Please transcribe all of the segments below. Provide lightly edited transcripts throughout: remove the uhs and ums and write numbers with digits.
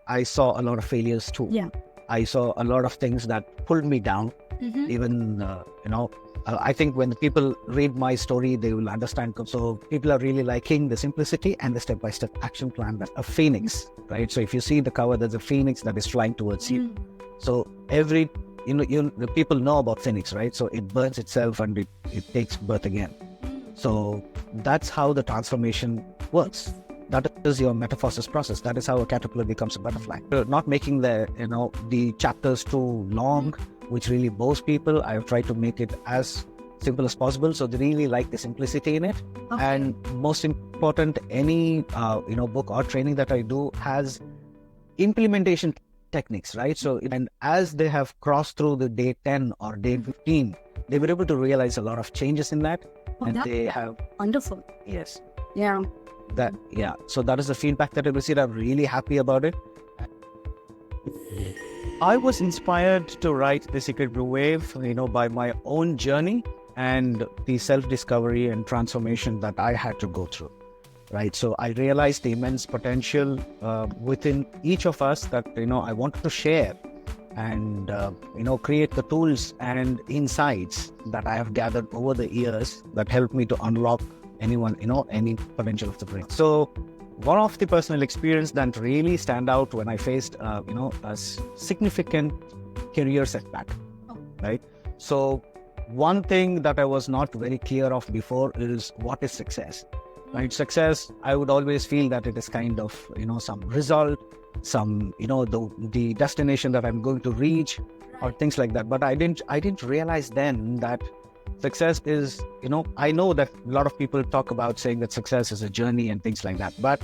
I saw a lot of failures too. Yeah. I saw a lot of things that pulled me down. Even, I think when the people read my story, they will understand. So people are really liking the simplicity and the step-by-step action plan, that a phoenix, right? So if you see the cover, there's a phoenix that is flying towards you. So every, the people know about phoenix, right? So it burns itself and it takes birth again. So that's how the transformation works. That is your metamorphosis process. That is how a caterpillar becomes a butterfly. Not making the chapters too long, which really bores people. I've tried to make it as simple as possible, so they really like the simplicity in it. Okay. And most important, any book or training that I do has implementation techniques, right? So, and as they have crossed through the day 10 or day 15, they were able to realize a lot of changes in that. And they have wonderful. Yes. Yeah. So that is the feedback that I received. I'm really happy about it. I was inspired to write The Secret Blue Wave, by my own journey and the self-discovery and transformation that I had to go through, right? So I realized the immense potential within each of us that, I wanted to share and, create the tools and insights that I have gathered over the years that helped me to unlock any potential of the brain. So one of the personal experience that really stand out when I faced, a significant career setback, right? So one thing that I was not very clear of before is what is success, right? Success, I would always feel that it is kind of, some result, some, the destination that I'm going to reach or things like that. But I didn't realize then that success is, I know that a lot of people talk about saying that success is a journey and things like that. But,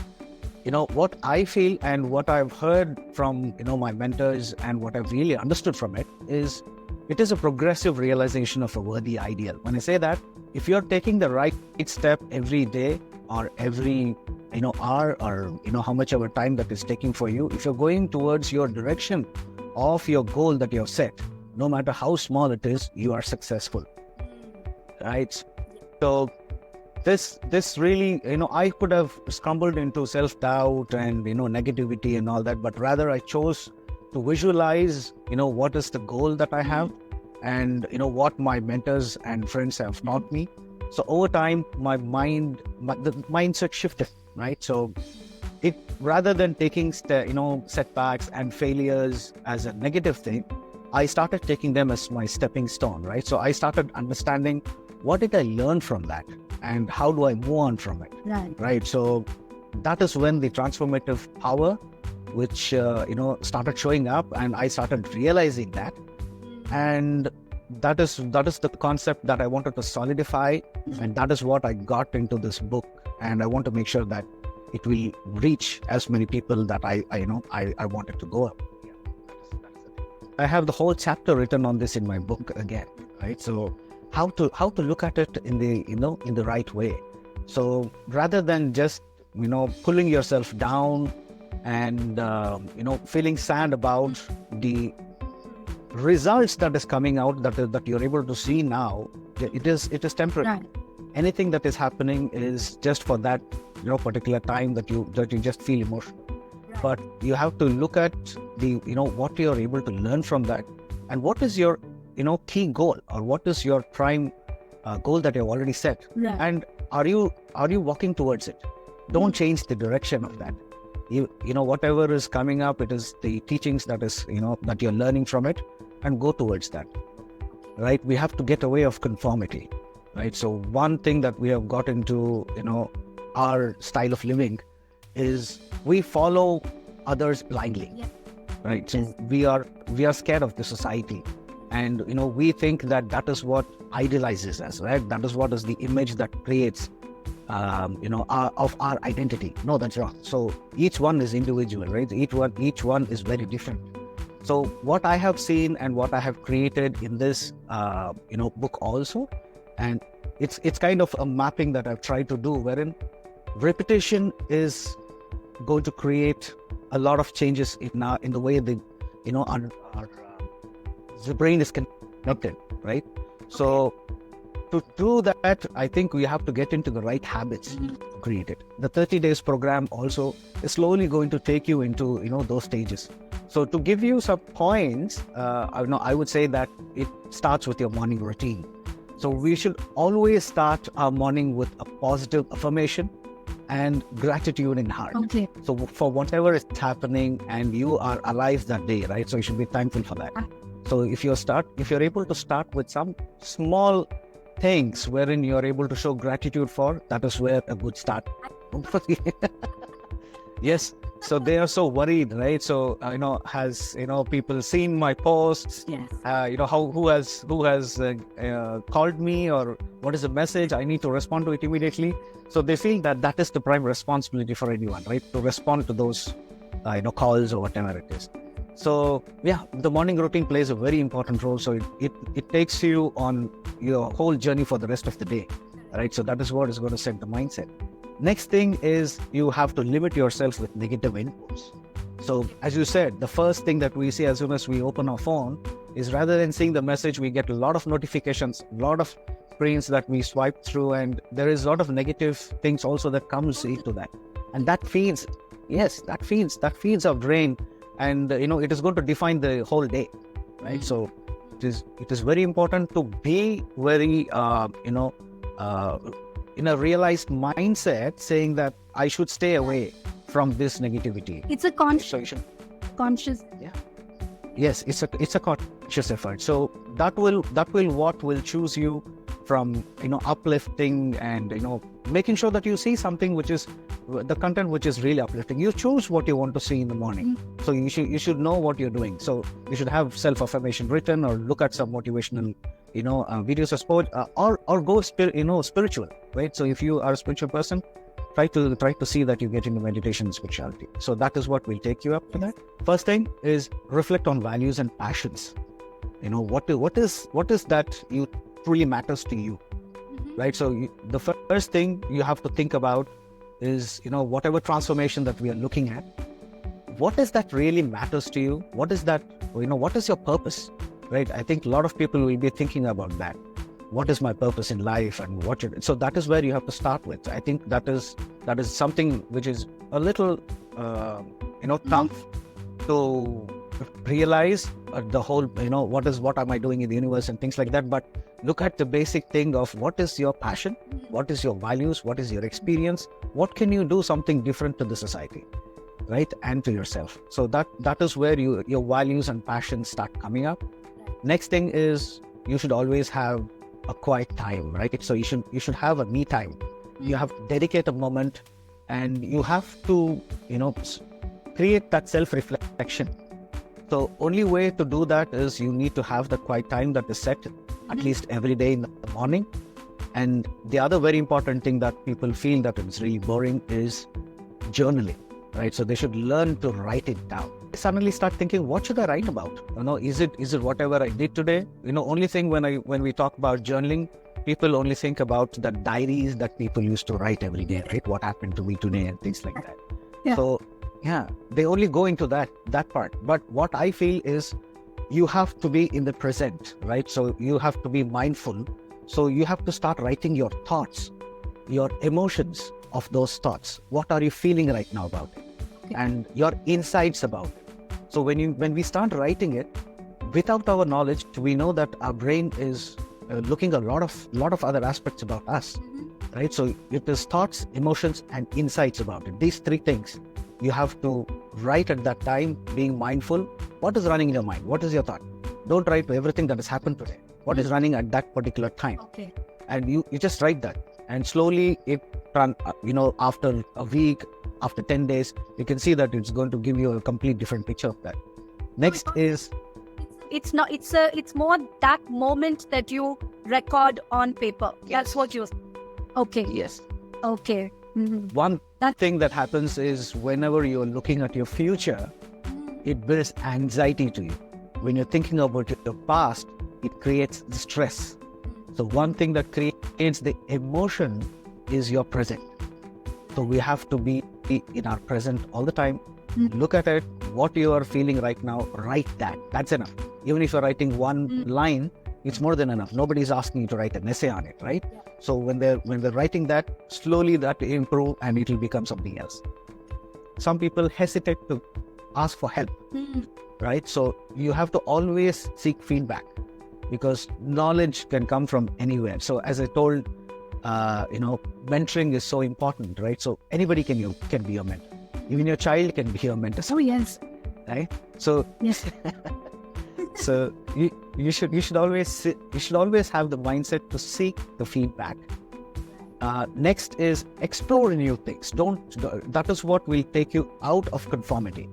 what I feel and what I've heard from, my mentors and what I've really understood from it is a progressive realization of a worthy ideal. When I say that, if you're taking the right step every day or every, hour or, how much of a time that is taking for you, if you're going towards your direction of your goal that you have set, no matter how small it is, you are successful. Right? So this really, I could have stumbled into self-doubt and, negativity and all that, but rather I chose to visualize, what is the goal that I have and, what my mentors and friends have taught me. So over time, the mindset shifted, right? So it, rather than taking, setbacks and failures as a negative thing, I started taking them as my stepping stone, right? So I started understanding what did I learn from that and how do I move on from it, right? So that is when the transformative power, which, started showing up, and I started realizing that. And that is the concept that I wanted to solidify. And that is what I got into this book. And I want to make sure that it will reach as many people that I wanted to go up. I have the whole chapter written on this in my book again, right? So how to look at it in the right way. So rather than just, pulling yourself down and, feeling sad about the results that is coming out that you're able to see now, it is temporary. Right. Anything that is happening is just for that, particular time that you just feel emotional. Right. But you have to look at the, what you're able to learn from that, and what is your, key goal, or what is your prime goal that you've already set. Right. And are you walking towards it? Don't change the direction of that. Whatever is coming up, it is the teachings that is, that you're learning from it, and go towards that, right? We have to get away of conformity, right? So one thing that we have got into, our style of living is we follow others blindly, right? So we are scared of the society, and, we think that is what idealizes us, right? That is what is the image that creates, of our identity. No, that's wrong. So each one is individual, right? Each one is very different. So what I have seen and what I have created in this, book also, and it's kind of a mapping that I've tried to do, wherein repetition is going to create a lot of changes in the way the brain is connected, right? So to do that, I think we have to get into the right habits to create it. The 30 days program also is slowly going to take you into, those stages. So to give you some points, I would say that it starts with your morning routine. So we should always start our morning with a positive affirmation and gratitude in heart. Okay. So for whatever is happening and you are alive that day, right? So you should be thankful for that. So if you're able to start with some small things wherein you're able to show gratitude for, that is where a good start. Yes. So they are so worried, right? So has people seen my posts? Yes. Who has called me, or what is the message? I need to respond to it immediately. So they feel that is the prime responsibility for anyone, right? To respond to those calls or whatever it is. So yeah, the morning routine plays a very important role. So it takes you on your whole journey for the rest of the day, right? So that is what is going to set the mindset. Next thing is you have to limit yourself with negative inputs. So as you said, the first thing that we see as soon as we open our phone is, rather than seeing the message, we get a lot of notifications, a lot of screens that we swipe through, and there is a lot of negative things also that comes into that. And that feeds our brain, and it is going to define the whole day, right? So it is very important to be very in a realized mindset, saying that I should stay away from this negativity. It's a conscious. Yeah. Yes, it's a conscious effort. So that will choose you from uplifting and making sure that you see something which is the content which is really uplifting. You choose what you want to see in the morning. So you should know what you're doing. So you should have self-affirmation written, or look at some motivational videos of sport, or go spiritual, right? So if you are a spiritual person, try to see that you get into meditation and spirituality. So that is what will take you up to that. First thing is reflect on values and passions. What is that you truly matters to you, right? So the first thing you have to think about is whatever transformation that we are looking at, what is that really matters to you? What is that? What is your purpose? Right? I think a lot of people will be thinking about that. What is my purpose in life, and so that is where you have to start with. I think that is something which is a little tough to realize the whole what am I doing in the universe and things like that. But look at the basic thing of what is your passion, what is your values, what is your experience, what can you do something different to the society, right, and to yourself. So that is where your values and passions start coming up. Next thing is you should always have a quiet time, right? So you should have a me time. You have to dedicate a moment, and you have to create that self-reflection. So only way to do that is you need to have the quiet time that is set at least every day in the morning. And the other very important thing that people feel that it's really boring is journaling, right? So they should learn to write it down. Suddenly start thinking, what should I write about? Is it whatever I did today? Only thing when we talk about journaling, people only think about the diaries that people used to write every day, right? What happened to me today and things like that. Yeah. So yeah, they only go into that part. But what I feel is you have to be in the present, right? So you have to be mindful. So you have to start writing your thoughts, your emotions of those thoughts. What are you feeling right now about it? And your insights about it. So when we start writing it, without our knowledge, we know that our brain is looking a lot of other aspects about us, right? So it is thoughts, emotions, and insights about it. These three things you have to write at that time, being mindful. What is running in your mind? What is your thought? Don't write everything that has happened today. What is running at that particular time? Okay. And you just write that, and slowly after a week, after 10 days, you can see that it's going to give you a complete different picture of that. Next is... It's more that moment that you record on paper. Yes. That's what you're... Okay. Yes. Okay. Mm-hmm. One thing that happens is whenever you're looking at your future, it builds anxiety to you. When you're thinking about your past, it creates stress. So one thing that creates the emotion is your present. So we have to be in our present all the time. Look at it, what you are feeling right now, write that. That's enough. Even if you're writing one line, it's more than enough. Nobody's asking you to write an essay on it, right? So when they're writing that, slowly that will improve and it will become something else. Some people hesitate to ask for help, right? So you have to always seek feedback, because knowledge can come from anywhere. So as I told, mentoring is so important, right? So anybody can be your mentor. Even your child can be your mentor. Oh yes. Right? So Yes. so you should always have the mindset to seek the feedback. Next is explore new things. That is what will take you out of conformity.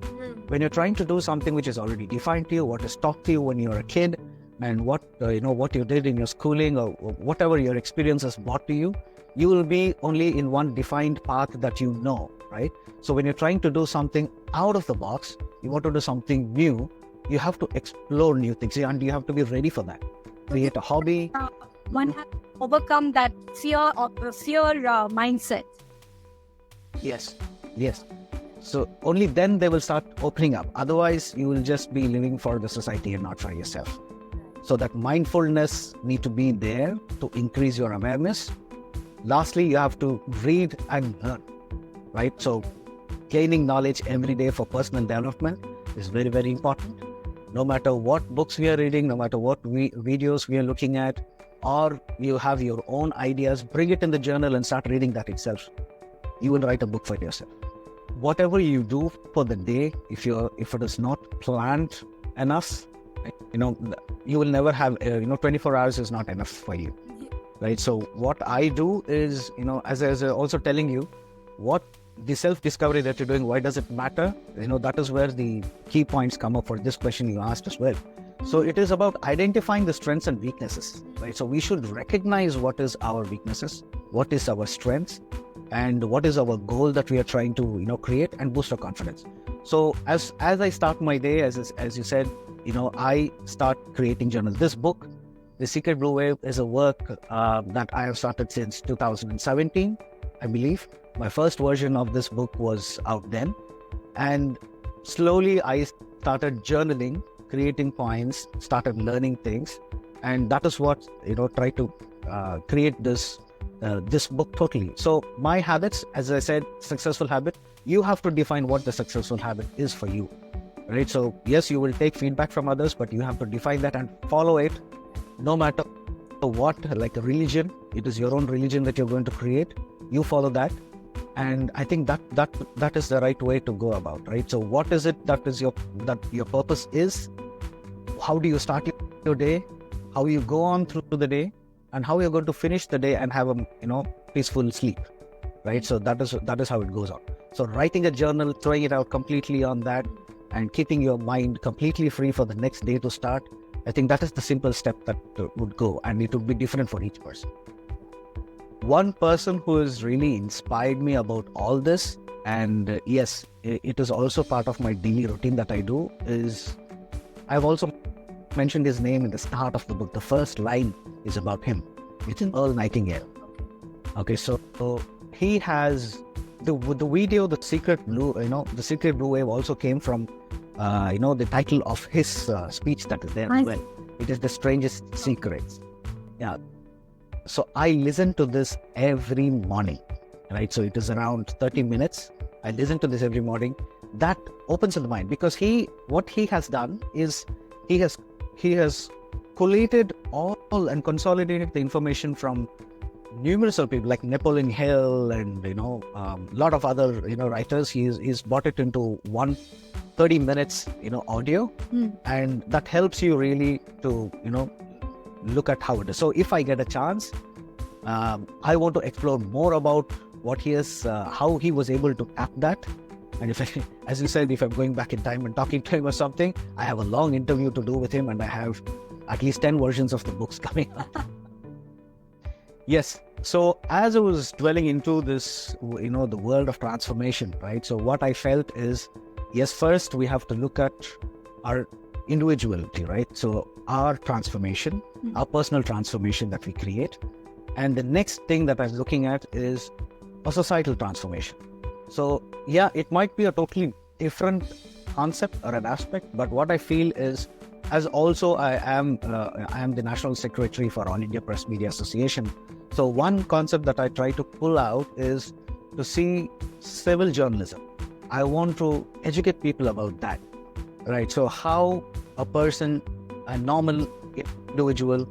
When you're trying to do something which is already defined to you, what is taught to you when you're a kid, and what you did in your schooling, or whatever your experiences brought to you, you will be only in one defined path that you know, right? So when you're trying to do something out of the box, you want to do something new, you have to explore new things, and you have to be ready for that. Create a hobby. One has to overcome that fear mindset. Yes. So only then they will start opening up. Otherwise, you will just be living for the society and not for yourself. So that mindfulness need to be there to increase your awareness. Lastly, you have to read and learn, right? So gaining knowledge every day for personal development is very, very important. No matter what books we are reading, no matter what videos we are looking at, or you have your own ideas, bring it in the journal and start reading that itself. You will write a book for yourself. Whatever you do for the day, if it is not planned enough, you will never have, 24 hours is not enough for you, right? So what I do is, as I was also telling you, what the self-discovery that you're doing, why does it matter? That is where the key points come up for this question you asked as well. So it is about identifying the strengths and weaknesses, right? So we should recognize what is our weaknesses, what is our strengths, and what is our goal that we are trying to, create and boost our confidence. So as I start my day, as you said, I start creating journals. This book, The Secret Blue Wave, is a work that I have started since 2017, I believe. My first version of this book was out then. And slowly I started journaling, creating points, started learning things. And that is what, try to create this book totally. So my habits, as I said, successful habit, you have to define what the successful habit is for you, right? So yes, you will take feedback from others, but you have to define that and follow it, no matter what. Like a religion, it is your own religion that you're going to create. You follow that. And I think that is the right way to go about, right? So what is it that your purpose is? How do you start your day? How you go on through the day? And how you're going to finish the day and have a peaceful sleep, right? So that is how it goes on. So writing a journal, throwing it out completely on that, and keeping your mind completely free for the next day to start, I think that is the simple step that would go, and it would be different for each person. One person who has really inspired me about all this, and yes, it is also part of my daily routine that I do, is I've also mentioned his name in the start of the book. The first line is about him. It's Earl Nightingale. Okay, so he has the video, The Secret Blue Wave also came from, the title of his speech that is there as well. It is The Strangest Secrets. Yeah. So I listen to this every morning, right? So it is around 30 minutes. I listen to this every morning. That opens the mind, because what he has done is he has collated all and consolidated the information from numerous of people like Napoleon Hill and lot of other writers. He's brought it into 30 minutes audio, and that helps you really to look at how it is. So if I get a chance, I want to explore more about what he is, how he was able to tap that. And as you said, if I'm going back in time and talking to him or something, I have a long interview to do with him, and I have at least 10 versions of the books coming up. Yes. So as I was dwelling into this, the world of transformation, right? So what I felt is, yes, first we have to look at our individuality, right? So our transformation, our personal transformation that we create. And the next thing that I'm looking at is a societal transformation. So yeah, it might be a totally different concept or an aspect, but what I feel is as also I am the National Secretary for All India Press Media Association. So one concept that I try to pull out is to see civil journalism. I want to educate people about that, right? So how a person, a normal individual,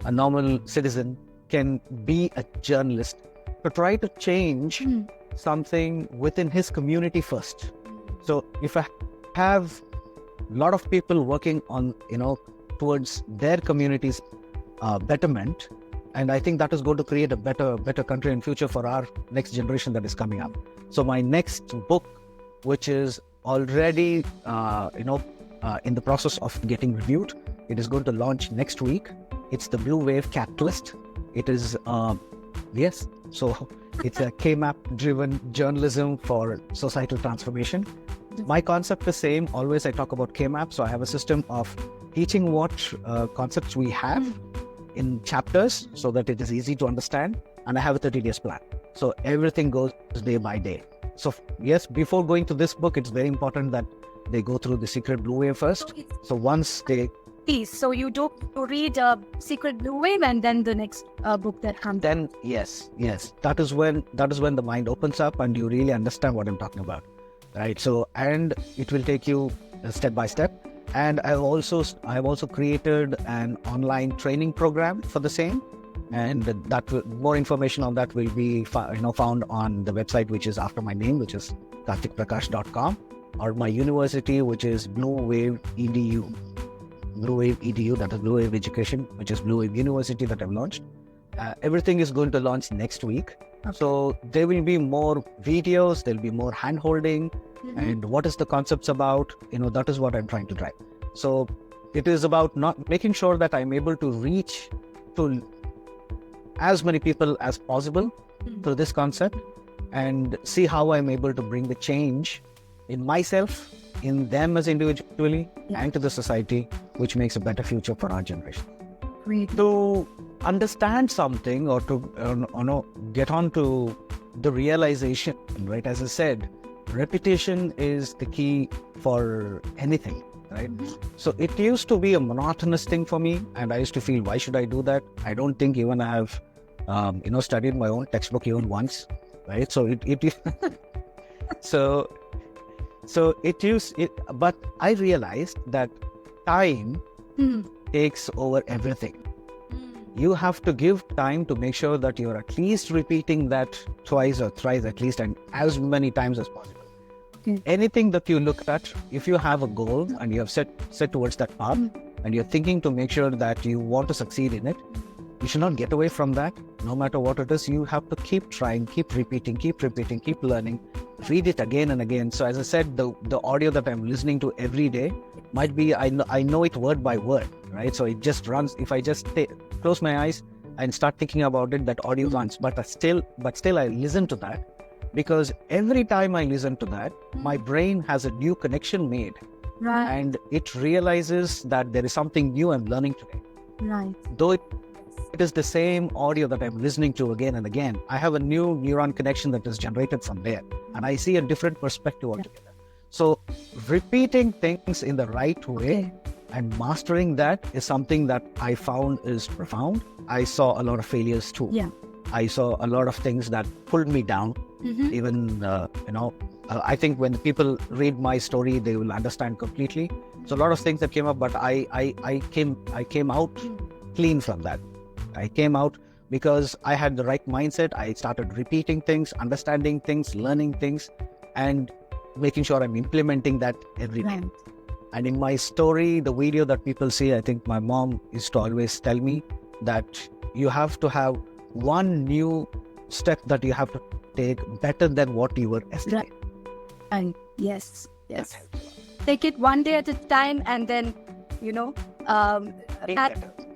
a normal citizen can be a journalist, to try to change something within his community first. So if I have a lot of people working on, towards their community's betterment, and I think that is going to create a better country and future for our next generation that is coming up. So my next book, which is already, in the process of getting reviewed, it is going to launch next week. It's the Blue Wave Catalyst. It is, yes, so it's a Kmap-driven journalism for societal transformation. My concept is same. Always I talk about Kmap. So I have a system of teaching what concepts we have in chapters so that it is easy to understand. And I have a 30 days plan. So everything goes day by day. So yes, before going to this book, it's very important that they go through the Secret Blue Wave first. So once they... So you do read Secret Blue Wave and then the next book that comes. Then yes. That is when the mind opens up and you really understand what I'm talking about. Right. So, and it will take you step by step. And I have also created an online training program for the same. And that more information on that will be found on the website, which is after my name, which is karthikprakash.com, or my university, which is Blue Wave EDU. Blue Wave EDU, that is Blue Wave Education, which is Blue Wave University that I've launched. Everything is going to launch next week. Okay. So there will be more videos, there'll be more hand-holding, and what is the concepts about, that is what I'm trying to drive. So it is about not making sure that I'm able to reach to as many people as possible through this concept, and see how I'm able to bring the change in myself, in them as individually, and to the society, which makes a better future for our generation. Great. To understand something or to get on to the realization, right? As I said, repetition is the key for anything, right? So it used to be a monotonous thing for me, and I used to feel, why should I do that? I don't think even I have, studied my own textbook even once, right? So but I realized that time takes over everything. You have to give time to make sure that you're at least repeating that twice or thrice at least, and as many times as possible. Okay. Anything that you look at, if you have a goal and you have set towards that path, and you're thinking to make sure that you want to succeed in it, you should not get away from that. No matter what it is, you have to keep trying, keep repeating, keep learning, read it again and again. So as I said, the audio that I'm listening to every day might be, I know it word by word, right? So it just runs. If I just close my eyes and start thinking about it, that audio runs. But still I listen to that, because every time I listen to that, my brain has a new connection made. Right. And it realizes that there is something new I'm learning today. Right. Though it is the same audio that I'm listening to again and again, I have a new neuron connection that is generated from there, and I see a different perspective altogether. So repeating things in the right way and mastering that is something that I found is profound. I saw a lot of failures too. Yeah. I saw a lot of things that pulled me down. Even, I think when people read my story, they will understand completely. So a lot of things that came up, but I came out clean from that. I came out because I had the right mindset. I started repeating things, understanding things, learning things, and making sure I'm implementing that every day. Right. And in my story, the video that people see, I think my mom used to always tell me that you have to have one new step that you have to take better than what you were yesterday. Right. And yes. Take it one day at a time, and then,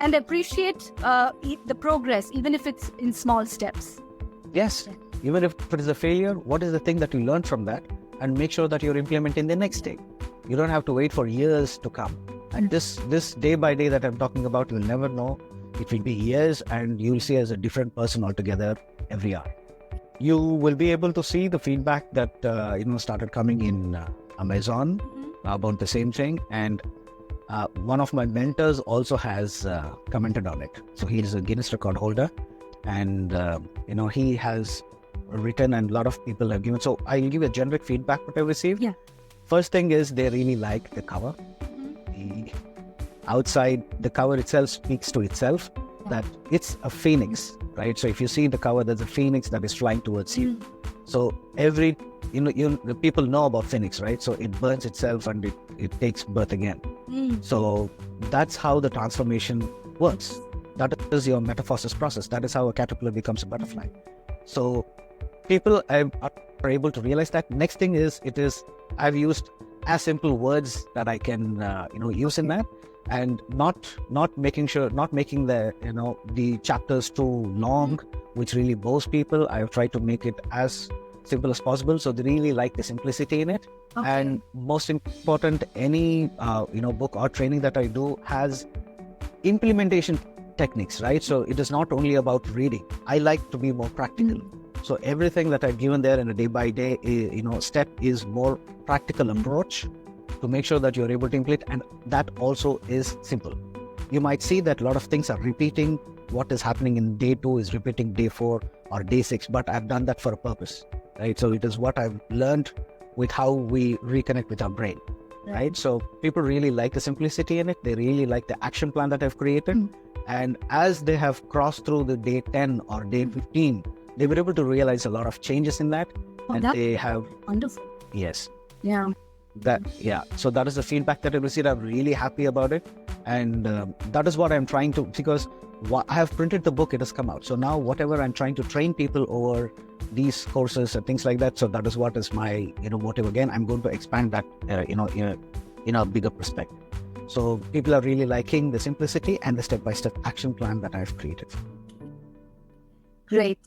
and appreciate the progress, even if it's in small steps. Yes. Even if it is a failure, what is the thing that you learned from that? And make sure that you're implementing the next day. You don't have to wait for years to come. And this day by day that I'm talking about, you'll never know. It will be years, and you'll see as a different person altogether every hour. You will be able to see the feedback that started coming in Amazon about the same thing. And One of my mentors also has commented on it. So he is a Guinness record holder, and he has written, and a lot of people have given. So I'll give a generic feedback what I've received. Yeah. First thing is they really like the cover. The outside, the cover itself speaks to itself that it's a phoenix, right? So if you see the cover, there's a phoenix that is flying towards you. So every, the people know about phoenix, right? So it burns itself and it takes birth again. So that's how the transformation works. That is your metamorphosis process. That is how a caterpillar becomes a butterfly. So people are able to realize that. Next thing is, I've used as simple words that I can, use in that, and not making the chapters too long, which really bores people. I've tried to make it as simple as possible, so they really like the simplicity in it. And most important, any book or training that I do has implementation techniques, right? So it is not only about reading. I like to be more practical. So everything that I've given there in a day by day, step is more practical approach to make sure that you're able to implement, and that also is simple. You might see that a lot of things are repeating. What is happening in day 2 is repeating day 4 or day 6, but I've done that for a purpose, right? So it is what I've learned with how we reconnect with our brain, right? So people really like the simplicity in it. They really like the action plan that I've created. And as they have crossed through the day 10 or day 15, they were able to realize a lot of changes in that. And they have... Wonderful. Yes. Yeah. So that is the feedback that I received. I'm really happy about it. And that is what I'm trying to, because I have printed the book, it has come out. So now whatever I'm trying to train people over these courses and things like that. So that is what is my, motive. Again, I'm going to expand that, in a bigger perspective. So people are really liking the simplicity and the step-by-step action plan that I've created. Great.